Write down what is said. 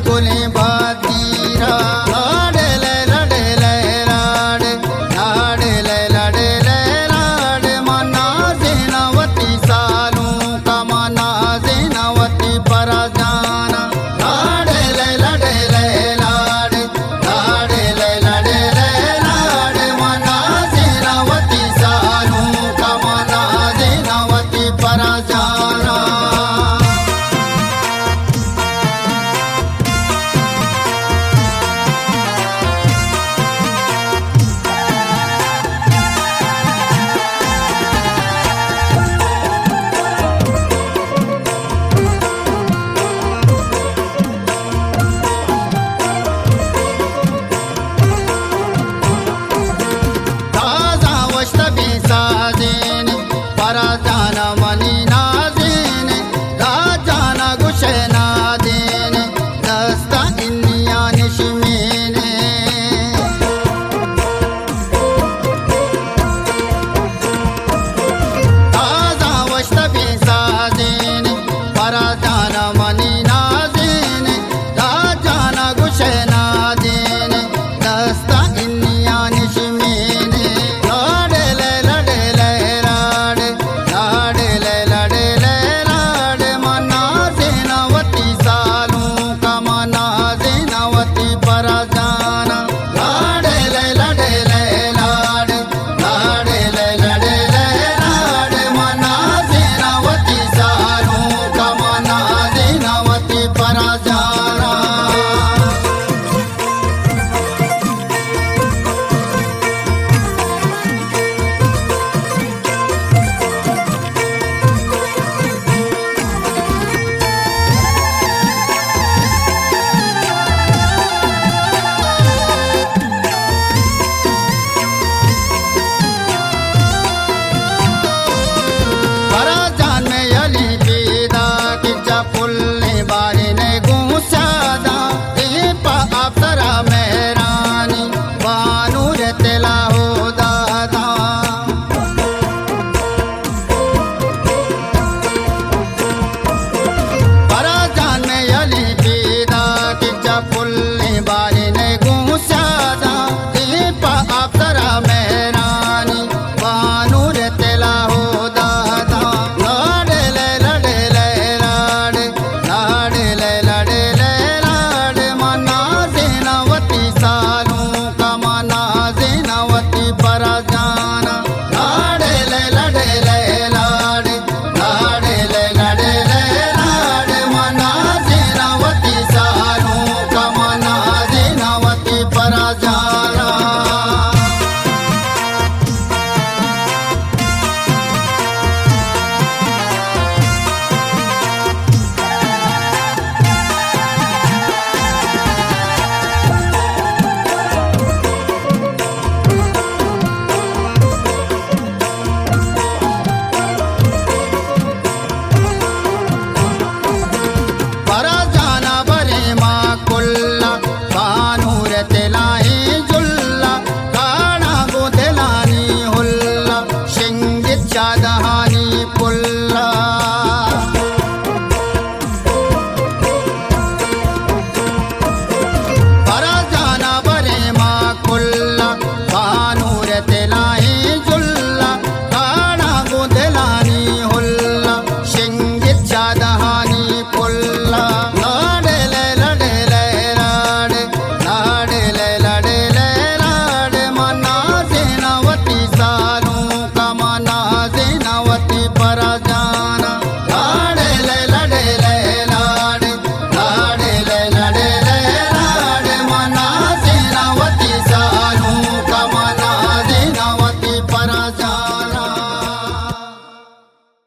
गुली बातीरा लाडले लडले लाड लाडले लडले लाड मना सेनावती सालू का मना सेनावती परजाना लाडले लडले लाड लाडले लडले लाड मना सेनावती सालू का मना सेनावती परजाना साजेन परजान मनी नाजेन राजान गुशना देन दस्ता इन्निया निशमेने ताजा वस्त साजेन परजान मनी नाजेन राजान गुशना देन दस्ता इन्निया निशमेने परजाना लाडले लडले लाड लाडले लडले लाड मना सेनावती सालू का मना सेनावती परजाना परजान में यली पीदा किचा पुल्ले बारी ने गुस्सा